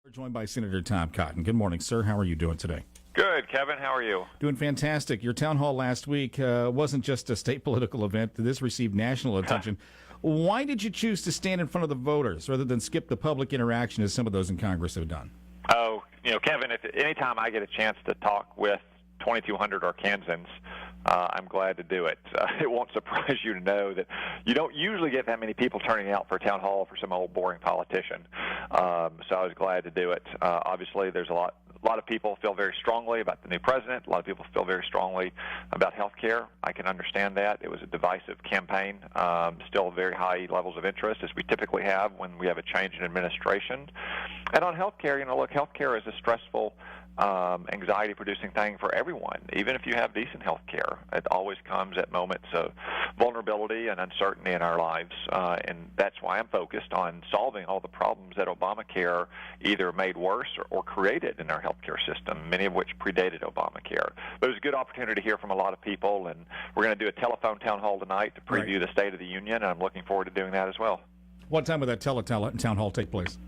We're joined by Senator Tom Cotton. Good morning, sir. How are you doing today? Good, Kevin. How are you? Doing fantastic. Your town hall last week wasn't just a state political event. This received national attention. Why did you choose to stand in front of the voters rather than skip the public interaction as some of those in Congress have done? Oh, Kevin, anytime I get a chance to talk with 2,200 Arkansans, I'm glad to do it. It won't surprise you to know that you don't usually get that many people turning out for a town hall for some old boring politician. So I was glad to do it. Obviously, there's a lot of people feel very strongly about the new president. A lot of people feel very strongly about health care. I can understand that. It was a divisive campaign. Still very high levels of interest, as we typically have when we have a change in administration. And on health care, look, health care is a stressful, anxiety-producing thing for everyone. Even if you have decent health care, it always comes at moments of vulnerability and uncertainty in our lives. And that's why I'm focused on solving all the problems that Obamacare either made worse or created in our healthcare system, many of which predated Obamacare. But it was a good opportunity to hear from a lot of people, and we're going to do a telephone town hall tonight to preview the State of the Union, and I'm looking forward to doing that as well. What time will that town hall take place?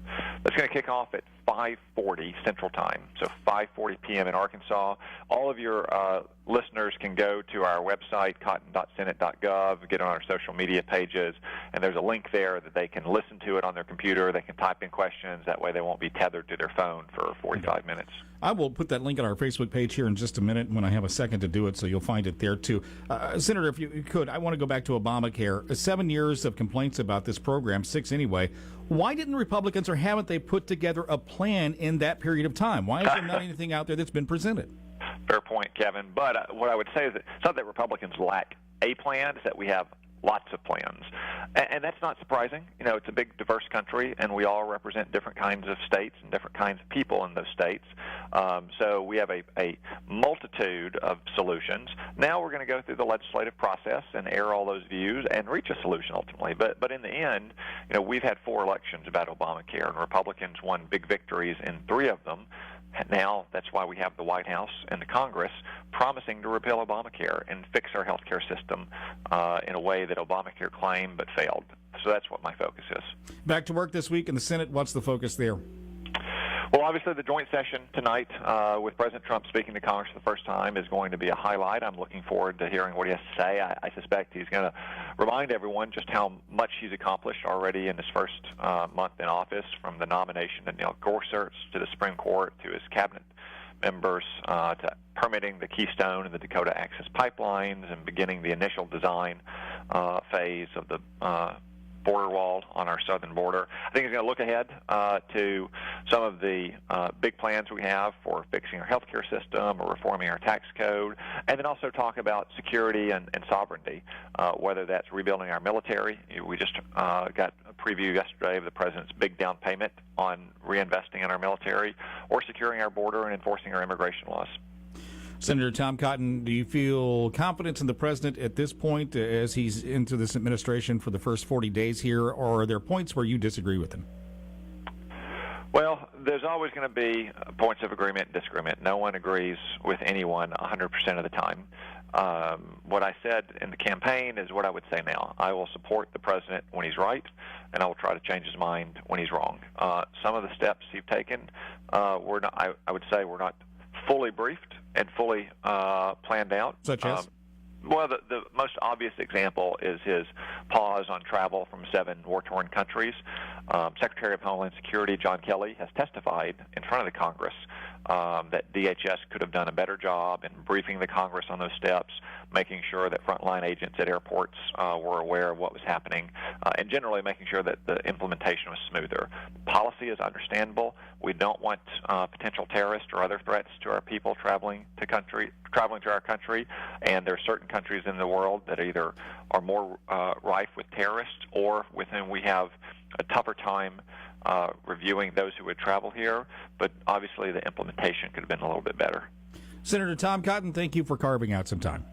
That's going to kick off at 5:40 Central Time, so 5:40 p.m. in Arkansas. All of your listeners can go to our website, cotton.senate.gov, get on our social media pages, and there's a link there that they can listen to it on their computer. They can type in questions. That way they won't be tethered to their phone for 45 minutes. I will put that link on our Facebook page here in just a minute when I have a second to do it, so you'll find it there, too. Senator, if you could, I want to go back to Obamacare. 7 years of complaints about this program, 6 anyway. Why didn't Republicans, or haven't they put together a plan in that period of time? Why is there not anything out there that's been presented? Fair point, Kevin. But what I would say is that it's not that Republicans lack a plan, it's that we have lots of plans. And that's not surprising. It's a big, diverse country, and we all represent different kinds of states and different kinds of people in those states. So we have a multitude of solutions. Now we're going to go through the legislative process and air all those views and reach a solution ultimately. But in the end, we've had 4 elections about Obamacare, and Republicans won big victories in 3 of them. Now, that's why we have the White House and the Congress promising to repeal Obamacare and fix our health care system in a way that Obamacare claimed but failed. So that's what my focus is. Back to work this week in the Senate. What's the focus there? Well, obviously, the joint session tonight with President Trump speaking to Congress for the first time is going to be a highlight. I'm looking forward to hearing what he has to say. I suspect he's going to remind everyone just how much he's accomplished already in his first month in office, from the nomination of Neil Gorsuch to the Supreme Court to his cabinet members to permitting the Keystone and the Dakota Access pipelines and beginning the initial design phase of the border wall on our southern border. I think he's going to look ahead to some of the big plans we have for fixing our healthcare system or reforming our tax code, and then also talk about security and sovereignty, whether that's rebuilding our military. We just got a preview yesterday of the president's big down payment on reinvesting in our military, or securing our border and enforcing our immigration laws. Senator Tom Cotton, do you feel confidence in the president at this point as he's into this administration for the first 40 days here, or are there points where you disagree with him? Well, there's always going to be points of agreement and disagreement. No one agrees with anyone 100% of the time. What I said in the campaign is what I would say now. I will support the president when he's right, and I will try to change his mind when he's wrong. Some of the steps he's taken, I would say we're not fully briefed and fully planned out. Such as? Well, the most obvious example is his pause on travel from 7 war-torn countries. Secretary of Homeland Security John Kelly has testified in front of the Congress that DHS could have done a better job in briefing the Congress on those steps, making sure that frontline agents at airports were aware of what was happening, and generally making sure that the implementation was smoother. Policy is understandable. We don't want potential terrorists or other threats to our people traveling to our country, and there are certain countries in the world that either are more rife with terrorists or with whom we have a tougher time reviewing those who would travel here, but obviously the implementation could have been a little bit better. Senator Tom Cotton, thank you for carving out some time.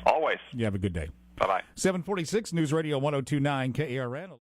Always. You have a good day. Bye-bye. 746 News Radio 102.9 KARN.